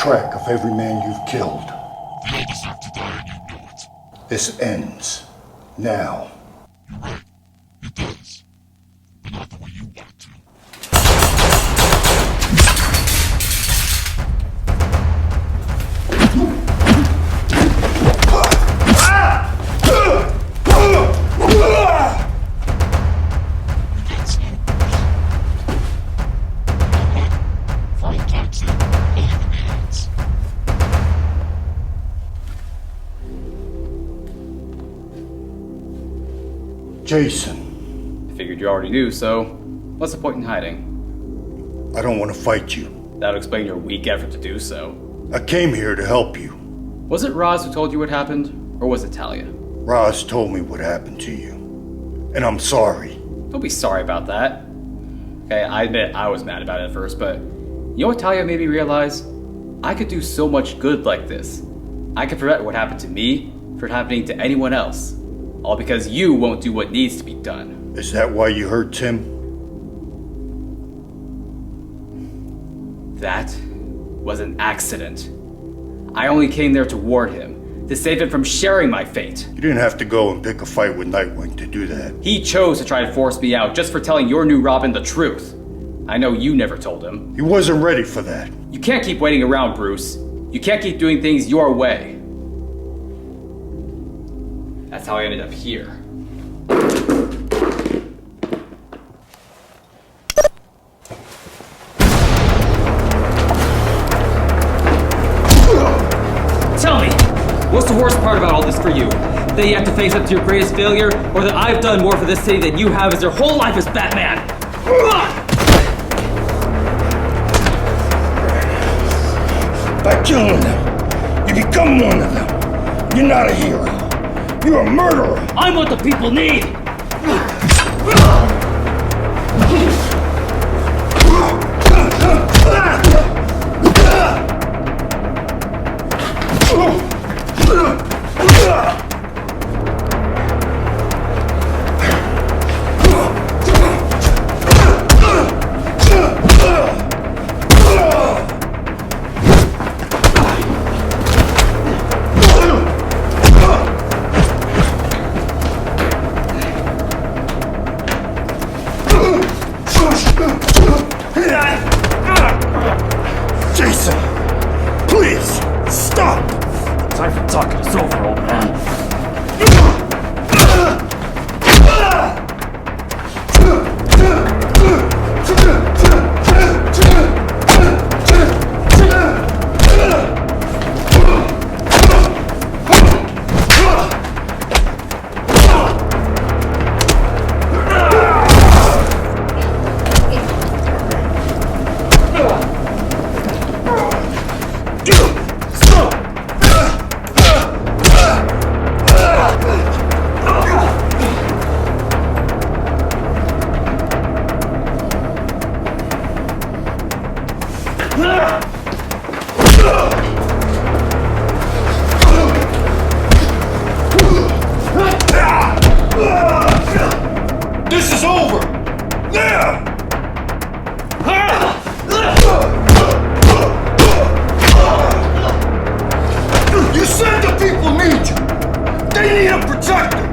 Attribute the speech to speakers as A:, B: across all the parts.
A: track of every man you've killed.
B: They all deserve to die and you know it.
A: This ends. Now.
B: You're right. It does. But not the way you want it to.
A: Jason.
C: I figured you already knew, so what's the point in hiding?
A: I don't want to fight you.
C: That'll explain your weak effort to do so.
A: I came here to help you.
C: Was it Roz who told you what happened, or was it Talia?
A: Roz told me what happened to you. And I'm sorry.
C: Don't be sorry about that. Okay, I admit I was mad about it at first, but you know what Talia made me realize? I could do so much good like this. I could prevent what happened to me from happening to anyone else. All because you won't do what needs to be done.
A: Is that why you hurt Tim?
C: That was an accident. I only came there to warn him, to save him from sharing my fate.
A: You didn't have to go and pick a fight with Nightwing to do that.
C: He chose to try to force me out just for telling your new Robin the truth. I know you never told him.
A: He wasn't ready for that.
C: You can't keep waiting around, Bruce. You can't keep doing things your way. That's how I ended up here. Tell me, what's the worst part about all this for you? That you have to face up to your greatest failure, or that I've done more for this city than you have as your whole life as Batman?
A: By killing them, you become one of them. You're not a hero. You're a murderer!
C: I'm what the people need!
A: Jason! Please! Stop!
C: Time for talking is over, old man.
A: This is over! Now! You said the people need you! They need a protector!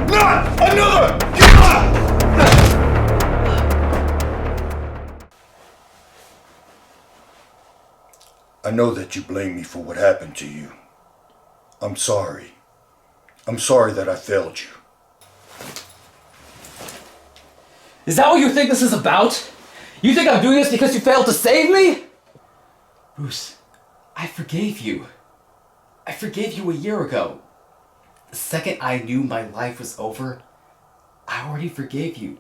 A: Not another! I know that you blame me for what happened to you. I'm sorry. I'm sorry that I failed you.
C: Is that what you think this is about? You think I'm doing this because you failed to save me? Bruce, I forgave you. I forgave you a year ago. The second I knew my life was over, I already forgave you.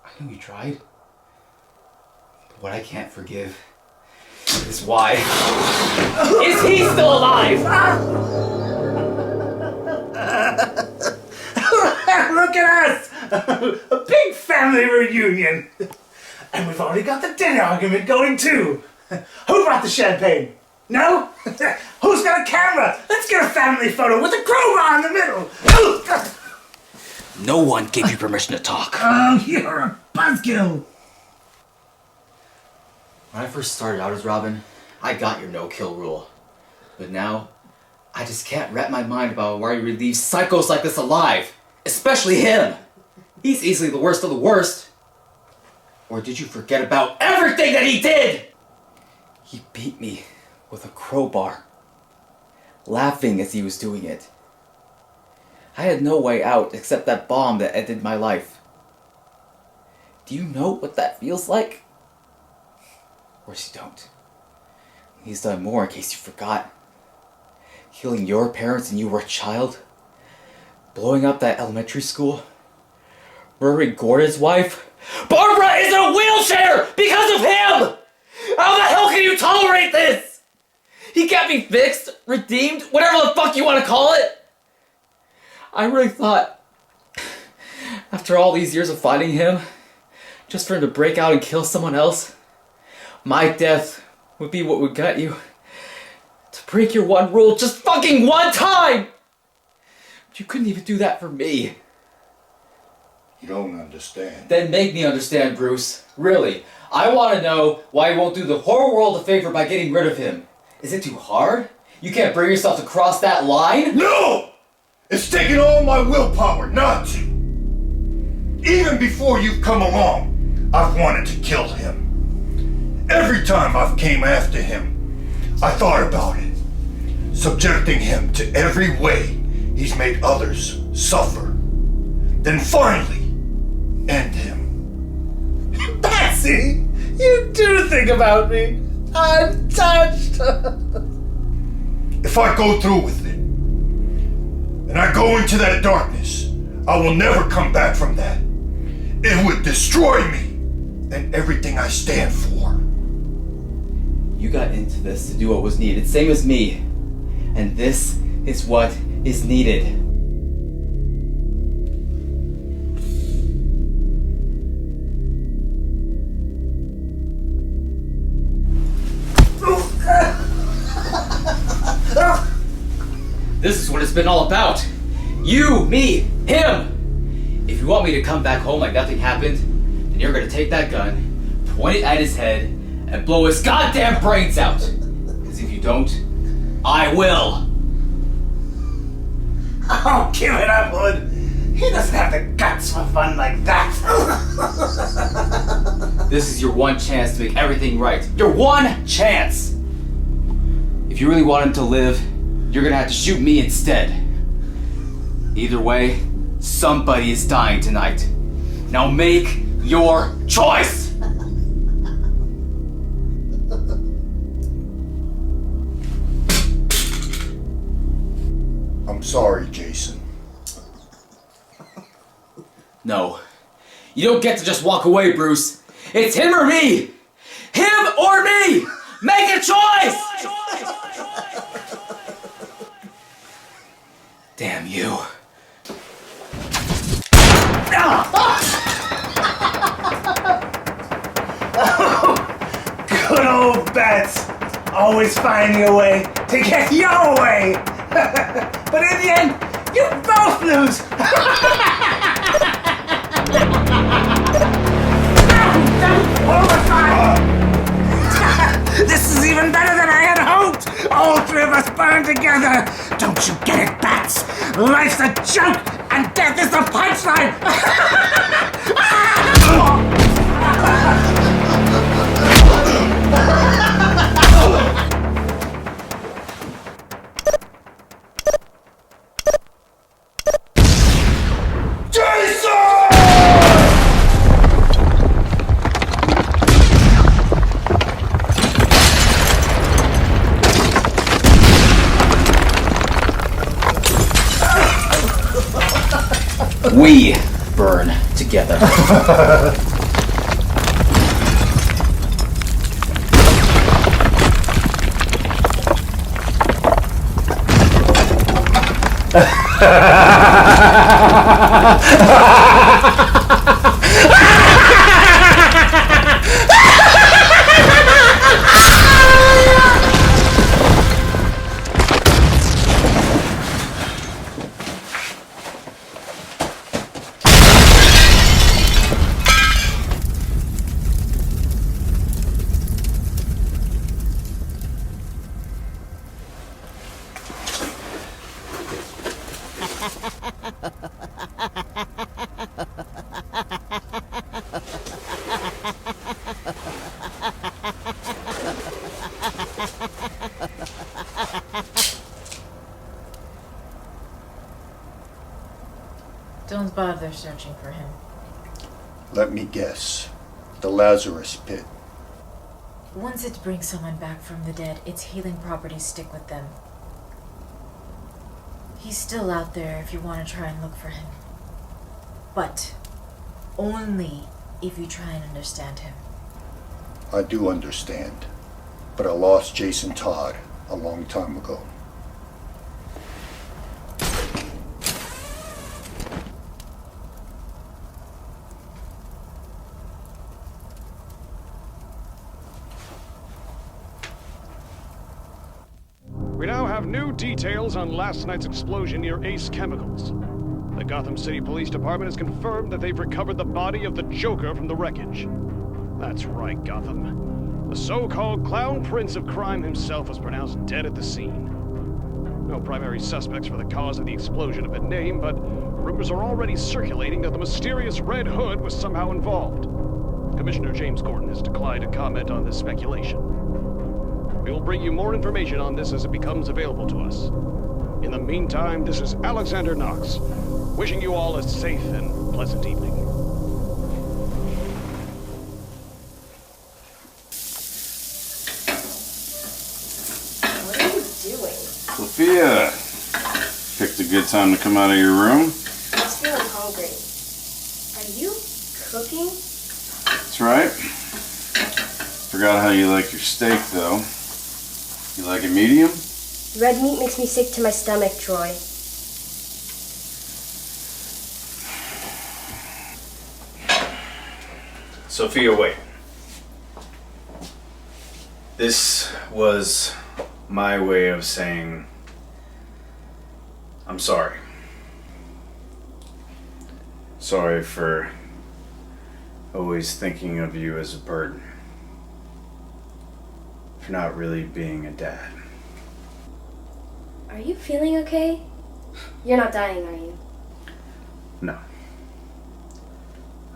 C: I know you tried. But what I can't forgive is why. Is he still alive?
D: Look at us! A big family reunion! And we've already got the dinner argument going too! Who brought the champagne? No? Who's got a camera? Let's get a family photo with a crowbar in the middle!
C: No one gave you permission to talk.
D: Oh, you're a buzzkill!
C: When I first started out as Robin, I got your no-kill rule. But now, I just can't wrap my mind about why you leave psychos like this alive. Especially him. He's easily the worst of the worst. Or did you forget about everything that he did? He beat me with a crowbar, laughing as he was doing it. I had no way out except that bomb that ended my life. Do you know what that feels like? Of course you don't. He's done more in case you forgot. Killing your parents when you were a child. Blowing up that elementary school. Murdering Gordon's wife. Barbara is in a wheelchair because of him! How the hell can you tolerate this? He can't be fixed, redeemed, whatever the fuck you want to call it. I really thought, after all these years of fighting him, just for him to break out and kill someone else, my death would be what would gut you. To break your one rule just fucking one time! But you couldn't even do that for me.
A: You don't understand.
C: Then make me understand, Bruce. Really. I want to know why you won't do the whole world a favor by getting rid of him. Is it too hard? You can't bring yourself to cross that line?
A: No! It's taken all my willpower not to. Even before you've come along, I've wanted to kill him. Every time I've came after him, I thought about it. Subjecting him to every way he's made others suffer. Then finally, end him.
D: Patsy, you do think about me. I'm touched.
A: If I go through with it, and I go into that darkness, I will never come back from that. It would destroy me and everything I stand for.
C: You got into this to do what was needed, same as me. And this is what is needed. This is what it's been all about. You, me, him. If you want me to come back home like nothing happened, then you're gonna take that gun, point it at his head, and blow his goddamn brains out. Because if you don't, I will.
D: Oh, give it up, Hood. He doesn't have the guts for fun like that.
C: This is your one chance to make everything right. Your one chance! If you really want him to live, you're gonna have to shoot me instead. Either way, somebody is dying tonight. Now make your choice!
A: I'm sorry, Jason.
C: No. You don't get to just walk away, Bruce. It's him or me! Him or me! Make a choice! Damn you.
D: Good old bats. Always find your way to get your way. But in the end, you both lose. This is even better than I had hoped! All three of us burn together! Don't you get it, bats? Life's a joke, and death is the punchline!
C: We burn together.
E: Don't bother searching for him.
A: Let me guess. The Lazarus Pit.
E: Once it brings someone back from the dead, its healing properties stick with them. He's still out there if you want to try and look for him. But only if you try and understand him.
A: I do understand. But I lost Jason Todd a long time ago.
F: We now have new details on last night's explosion near Ace Chemicals. The Gotham City Police Department has confirmed that they've recovered the body of the Joker from the wreckage. That's right, Gotham. The so-called clown prince of crime himself was pronounced dead at the scene. No primary suspects for the cause of the explosion have been named, but rumors are already circulating that the mysterious Red Hood was somehow involved. Commissioner James Gordon has declined to comment on this speculation. We will bring you more information on this as it becomes available to us. In the meantime, this is Alexander Knox, wishing you all a safe and pleasant evening.
G: What are you doing?
H: Sophia, picked a good time to come out of your room.
G: I was feeling hungry. Are you cooking?
H: That's right. Forgot how you like your steak, though. You like it medium?
G: Red meat makes me sick to my stomach, Troy.
I: Sophia, wait. This was my way of saying I'm sorry. Sorry for always thinking of you as a burden. For not really being a dad.
G: Are you feeling okay? You're not dying, are you?
I: No.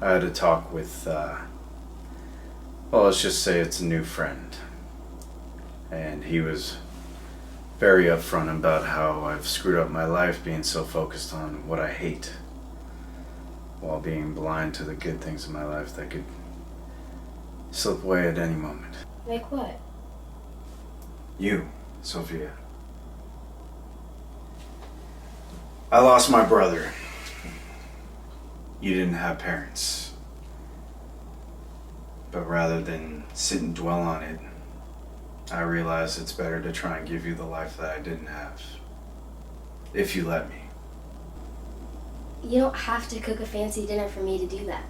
I: I had a talk with, well, let's just say it's a new friend. And he was very upfront about how I've screwed up my life being so focused on what I hate, while being blind to the good things in my life that could slip away at any moment.
G: Like what?
I: You, Sophia. I lost my brother. You didn't have parents. But rather than sit and dwell on it, I realized it's better to try and give you the life that I didn't have. If you let me.
G: You don't have to cook a fancy dinner for me to do that.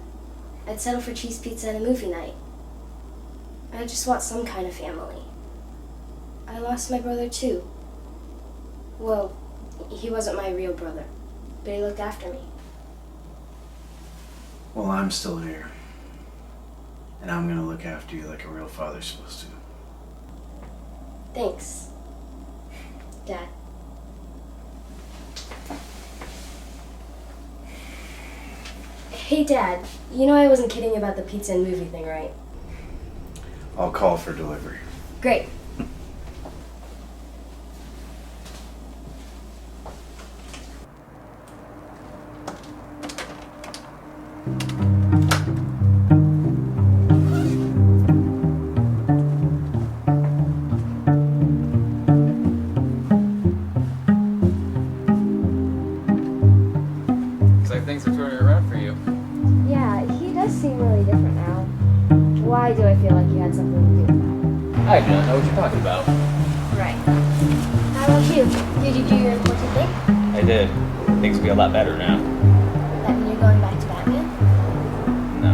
G: I'd settle for cheese pizza and a movie night. I just want some kind of family. I lost my brother too. Well, he wasn't my real brother, but he looked after me.
I: Well, I'm still here. And I'm gonna look after you like a real father's supposed to.
G: Thanks, Dad. Hey, Dad, you know I wasn't kidding about the pizza and movie thing, right?
I: I'll call for delivery.
G: Great.
C: Looks like things are turning around for you.
G: Yeah, he does seem really different now. Why do I feel like you had something to do with that?
C: I do not know what you're talking about.
G: Right. How about you? Did you do your important thing?
C: I did. Things will be a lot better now.
G: That mean you're going back to Batman?
C: No.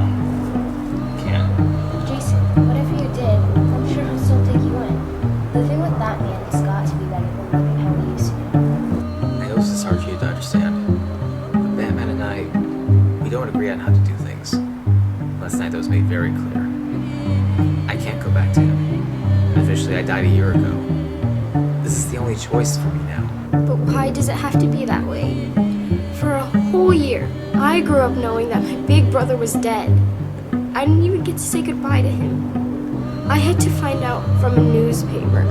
C: Can't.
G: Jason, whatever you did, I'm sure he'll still take you in. Living with that man has got to be better than living how we used to do.
C: I know this is hard for you to understand. But Batman and I, we don't agree on how to do things. Last night that was made very clear. I can't go back to him. And officially I died a year ago. This is the only only choice for me now.
G: But why does it have to be that way? For a whole year, I grew up knowing that my big brother was dead. I didn't even get to say goodbye to him. I had to find out from a newspaper.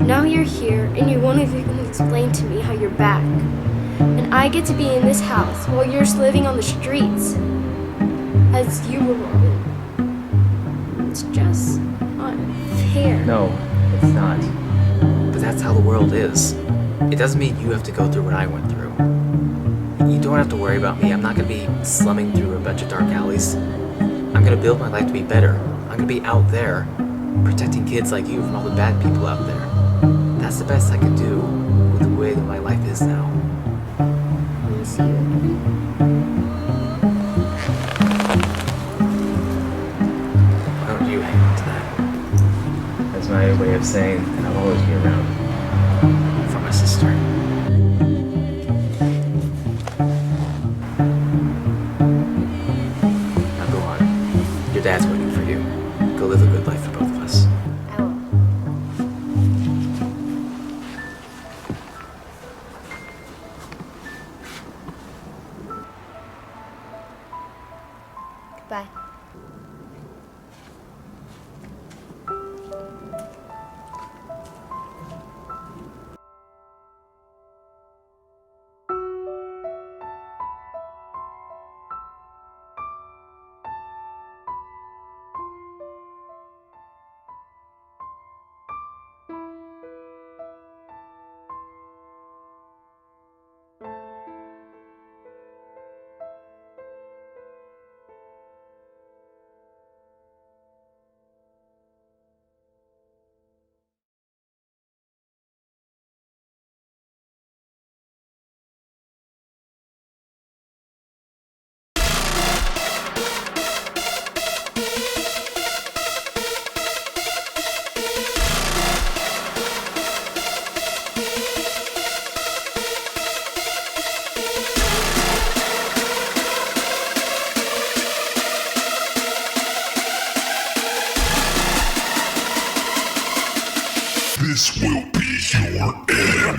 G: Now you're here, and you won't even explain to me how you're back. And I get to be in this house while you're living on the streets. As you were, Robin. It's just unfair.
C: No, it's not. But that's how the world is. It doesn't mean you have to go through what I went through. You don't have to worry about me. I'm not gonna be slumming through a bunch of dark alleys. I'm gonna build my life to be better. I'm gonna be out there, protecting kids like you from all the bad people out there. That's the best I can do with the way that my life is now.
G: I miss you.
C: Why don't you hang on to that? That's my way of saying that I'll always be around for my sister. Now go on. Your dad's waiting for you. Go live a good life for both of us.
G: I will. Goodbye.
B: This will be your end.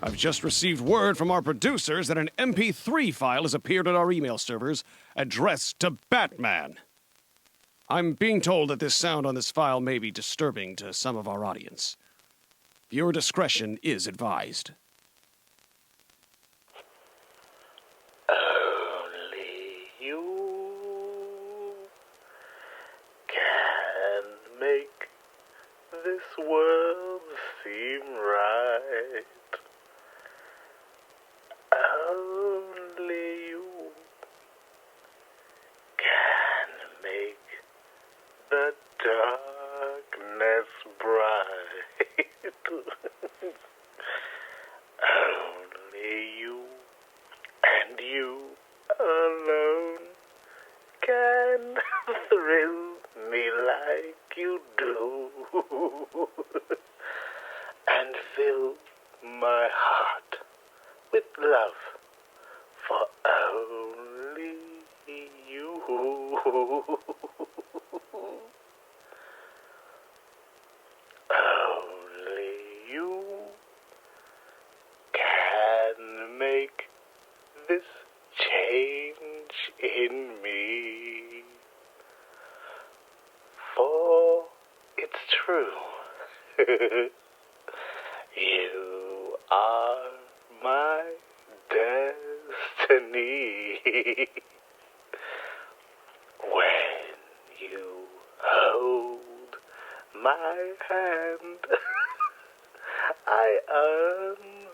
F: I've just received word from our producers that an MP3 file has appeared on our email servers addressed to Batman. I'm being told that this sound on this file may be disturbing to some of our audience. Viewer discretion is advised.
J: Only you can make this world seem right. Only you can make the darkness bright. Only you and you alone can thrill me like you do and fill my heart with love for only you. Only you can make this change in me. For it's true. are my destiny. When you hold my hand, I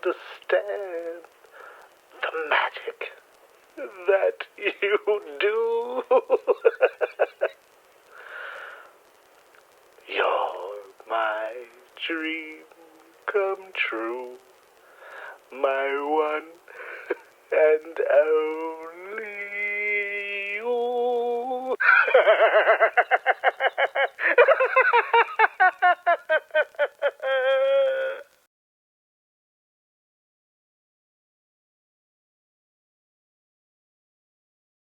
J: understand the magic that you do. You're my dream come true, my one and only you.